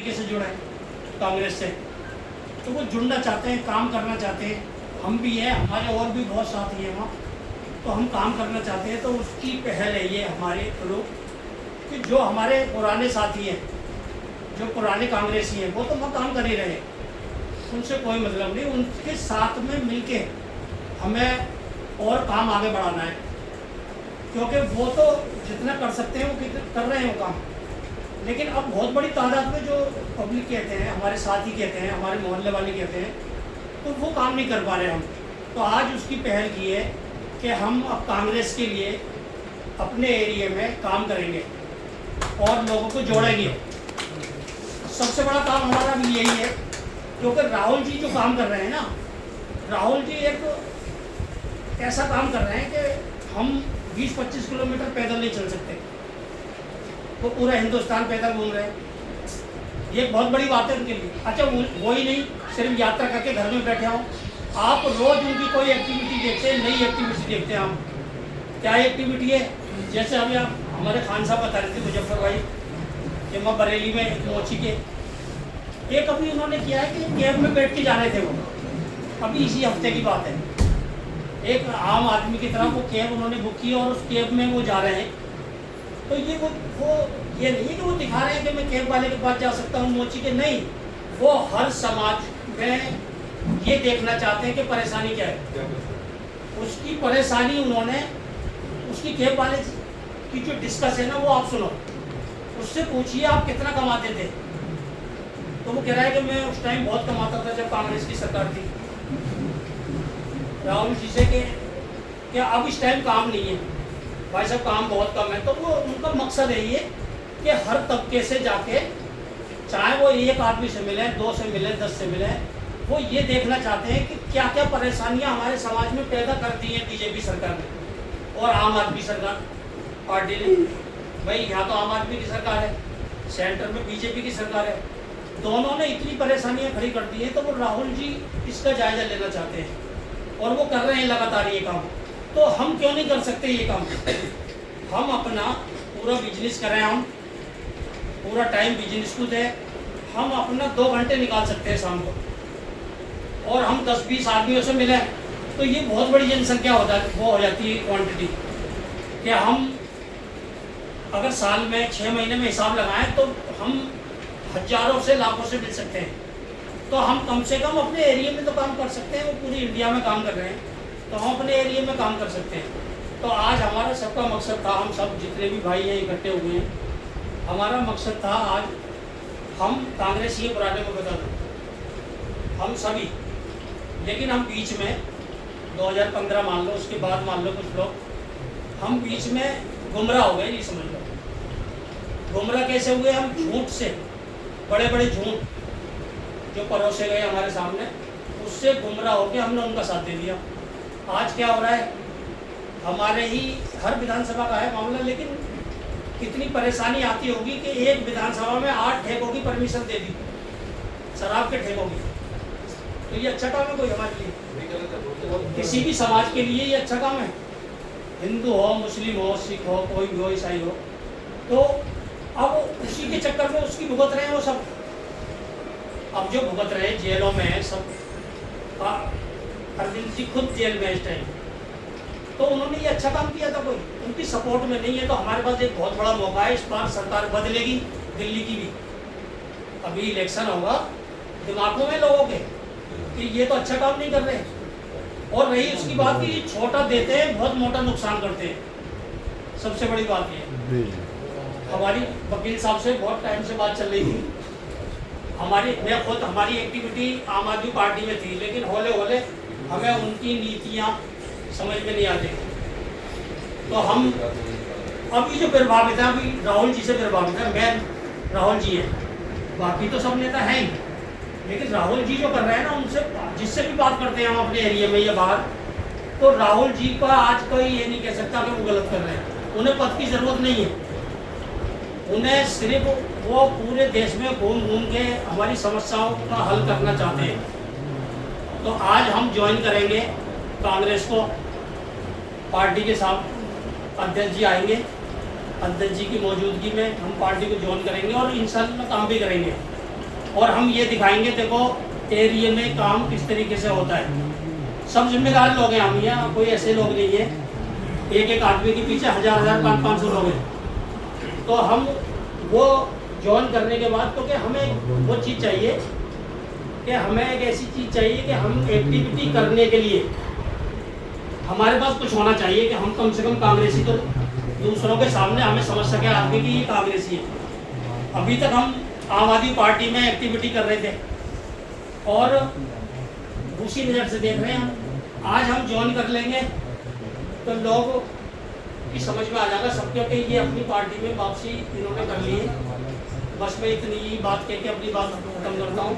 तरीके से जुड़े हैं कांग्रेस से, तो वो जुड़ना चाहते हैं, काम करना चाहते हैं। हम भी हैं, हमारे और भी बहुत साथी हैं वहाँ, तो हम काम करना चाहते हैं। तो उसकी पहल है ये हमारे थ्रू कि जो हमारे पुराने साथी हैं, जो पुराने कांग्रेसी हैं, वो तो वहाँ काम कर ही रहे, उनसे कोई मतलब नहीं। उनके साथ में मिलके हमें और काम आगे बढ़ाना है, क्योंकि वो तो जितना कर सकते हैं वो कर रहे हैं वो काम। लेकिन अब बहुत बड़ी तादाद में जो पब्लिक कहते हैं, हमारे साथी कहते हैं, हमारे मोहल्ले वाले कहते हैं, तो वो काम नहीं कर पा रहे हम। तो आज उसकी पहल की है कि हम अब कांग्रेस के लिए अपने एरिया में काम करेंगे और लोगों को जोड़ेंगे। सबसे बड़ा काम हमारा भी यही है, क्योंकि राहुल जी जो काम कर रहे हैं ना, राहुल जी एक ऐसा काम कर रहे हैं कि हम 20-25 किलोमीटर पैदल नहीं चल सकते, वो पूरा हिंदुस्तान पैदल घूम रहे हैं। ये एक बहुत बड़ी बात है उनके लिए। अच्छा, वो ही नहीं सिर्फ यात्रा करके घर में बैठे हों, आप रोज़ उनकी कोई एक्टिविटी देखते हैं, नई एक्टिविटी देखते हैं हम। क्या एक्टिविटी है? जैसे अभी आप हमारे खान साहब बता रहे थे मुजफ्फर भाई कि मैं बरेली में मोची के एक अभी उन्होंने किया है कि कैब में बैठ के जा रहे थे वो, अभी इसी हफ्ते की बात है। एक आम आदमी की तरह वो कैब उन्होंने बुक की और उस कैब में वो जा रहे हैं। तो ये वो ये नहीं है कि वो दिखा रहे हैं कि मैं कैब वाले के पास जा सकता हूँ मोची के, नहीं, वो हर समाज में ये देखना चाहते हैं कि परेशानी क्या है। उसकी परेशानी उन्होंने उसकी कैब वाले की जो डिस्कस है ना, वो आप सुनो, उससे पूछिए आप कितना कमाते थे। तो वो कह रहा है कि मैं उस टाइम बहुत कमाता था जब कांग्रेस की सरकार थी। राहुल जी से कि अब इस टाइम काम नहीं है भाई साहब, काम बहुत कम है। तो वो उनका मकसद है ये कि हर तबके से जाके, चाहे वो एक आदमी से मिले, 2 से मिले, 10 से मिले, वो ये देखना चाहते हैं कि क्या क्या परेशानियां हमारे समाज में पैदा कर दी है बीजेपी सरकार ने और आम आदमी सरकार पार्टी ने। भाई यहाँ तो आम आदमी की सरकार है, सेंटर में बीजेपी की सरकार है, दोनों ने इतनी परेशानियां खड़ी कर दी हैं। तो वो राहुल जी इसका जायजा लेना चाहते हैं और वो कर रहे हैं लगातार ये काम। तो हम क्यों नहीं कर सकते ये काम? हम अपना पूरा बिजनेस करें, हम पूरा टाइम बिजनेस को दें, हम अपना 2 घंटे निकाल सकते हैं शाम को और हम 10-20 आदमियों से मिलें, तो ये बहुत बड़ी जनसंख्या हो जाती है क्वांटिटी कि हम अगर साल में 6 महीने में हिसाब लगाएं तो हम हजारों से लाखों से मिल सकते हैं। तो हम कम से कम अपने एरिया में तो काम कर सकते हैं, वो पूरी इंडिया में काम कर रहे हैं, तो हम अपने एरिया में काम कर सकते हैं। तो आज हमारा सबका मकसद था, हम सब जितने भी भाई हैं इकट्ठे हुए हैं, हमारा मकसद था आज हम कांग्रेस ये पुराने को बता दो हम सभी, लेकिन हम बीच में 2015 मान लो, उसके बाद मान लो कुछ लोग, हम बीच में गुमराह हो गए, ये समझ लो। गुमराह कैसे हुए? हम झूठ से, बड़े बड़े झूठ जो परोसे गए हमारे सामने, उससे गुमराह होकर हमने उनका साथ दे दिया। आज क्या हो रहा है? हमारे ही हर विधानसभा का है मामला, लेकिन कितनी परेशानी आती होगी कि एक विधानसभा में 8 ठेकों की परमिशन दे दी, शराब के ठेकों की। तो ये अच्छा काम है कोई हमारे लिए? किसी भी समाज के लिए ये अच्छा काम है? हिंदू हो, मुस्लिम हो, सिख हो, कोई भी हो, ईसाई हो। तो अब उसी के चक्कर में उसकी भुगत रहे हैं वो सब। अब जो भुगत रहे हैं जेलों में है सब, अरविंद जी खुद जेल में इस टाइम। तो उन्होंने ये अच्छा काम किया था? कोई उनकी सपोर्ट में नहीं है। तो हमारे पास एक बहुत बड़ा मौका है, इस बार सरकार बदलेगी, दिल्ली की भी। अभी इलेक्शन होगा, दिमागों में लोगों के कि ये तो अच्छा काम नहीं कर रहे। और रही उसकी बात कि छोटा देते हैं, बहुत मोटा नुकसान करते हैं। सबसे बड़ी बात ये, हमारी वकील साहब से बहुत टाइम से बात चल रही थी। मैं खुद हमारी एक्टिविटी आम आदमी पार्टी में थी, लेकिन होले होले हमें उनकी नीतियाँ समझ में नहीं आती। तो हम अभी जो प्रभावित है, अभी राहुल जी से प्रभावित है। मैं राहुल जी है, बाकी तो सब नेता हैं ही, लेकिन राहुल जी जो कर रहे हैं ना, उनसे जिससे भी बात करते हैं हम अपने एरिया में या बाहर, तो राहुल जी का आज कोई ये नहीं कह सकता कि वो गलत कर रहे हैं। उन्हें पद की ज़रूरत नहीं है, उन्हें सिर्फ वो पूरे देश में घूम घूम के हमारी समस्याओं का हल करना चाहते हैं। तो आज हम ज्वाइन करेंगे कांग्रेस को, पार्टी के साथ अध्यक्ष जी आएंगे, अध्यक्ष जी की मौजूदगी में हम पार्टी को ज्वाइन करेंगे और इंशाल्लाह काम भी करेंगे। और हम ये दिखाएंगे देखो एरिया में काम किस तरीके से होता है। सब जिम्मेदार लोग हैं हम, यहाँ कोई ऐसे लोग नहीं है एक एक आदमी के पीछे 1000 500 लोग हैं। तो हम वो ज्वाइन करने के बाद तो क्या हमें वो चीज़ चाहिए कि हमें एक ऐसी चीज़ चाहिए कि हम एक्टिविटी करने के लिए हमारे पास कुछ होना चाहिए कि हम कम से कम कांग्रेसी तो दूसरों के सामने हमें समझ सके आदमी कि ये कांग्रेसी है। अभी तक हम आम आदमी पार्टी में एक्टिविटी कर रहे थे और उसी नज़र से देख रहे हैं। आज हम ज्वाइन कर लेंगे तो लोग की समझ में आ जाएगा सबके कि ये अपनी पार्टी में वापसी इन्होंने कर ली है। बस मैं इतनी ही बात कह के अपनी बात खत्म करता हूँ।